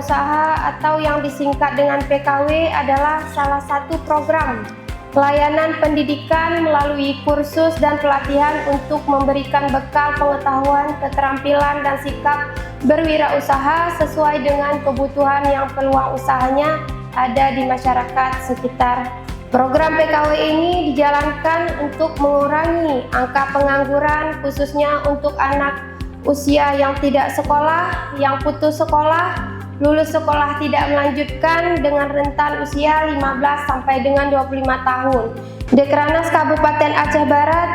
Wirausaha atau yang disingkat dengan PKW adalah salah satu program layanan pendidikan melalui kursus dan pelatihan untuk memberikan bekal pengetahuan, keterampilan, dan sikap berwirausaha sesuai dengan kebutuhan yang peluang usahanya ada di masyarakat sekitar. Program PKW ini dijalankan untuk mengurangi angka pengangguran khususnya untuk anak usia yang tidak sekolah, yang putus sekolah, lulus sekolah tidak melanjutkan dengan rentan usia 15 sampai dengan 25 tahun. Dekranasda Kabupaten Aceh Barat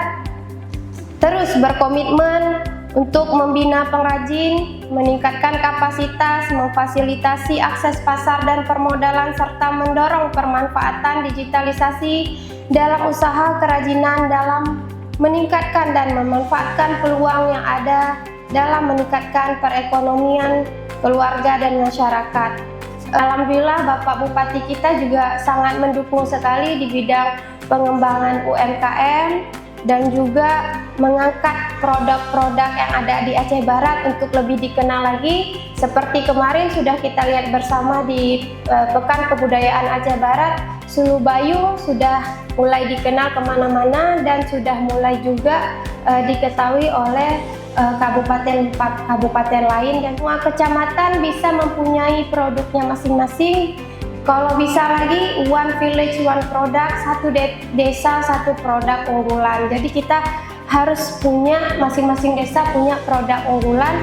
terus berkomitmen untuk membina pengrajin, meningkatkan kapasitas, memfasilitasi akses pasar dan permodalan, serta mendorong pemanfaatan digitalisasi dalam usaha kerajinan dalam meningkatkan dan memanfaatkan peluang yang ada dalam meningkatkan perekonomian keluarga dan masyarakat. Alhamdulillah Bapak Bupati kita juga sangat mendukung sekali di bidang pengembangan UMKM dan juga mengangkat produk-produk yang ada di Aceh Barat untuk lebih dikenal lagi. Seperti kemarin sudah kita lihat bersama di Pekan Kebudayaan Aceh Barat, Sulu Bayung sudah mulai dikenal kemana-mana dan sudah mulai juga diketahui oleh kabupaten lain, dan semua kecamatan bisa mempunyai produknya masing-masing. Kalau bisa lagi one village one product, satu desa satu produk unggulan. Jadi kita harus punya, masing-masing desa punya produk unggulan.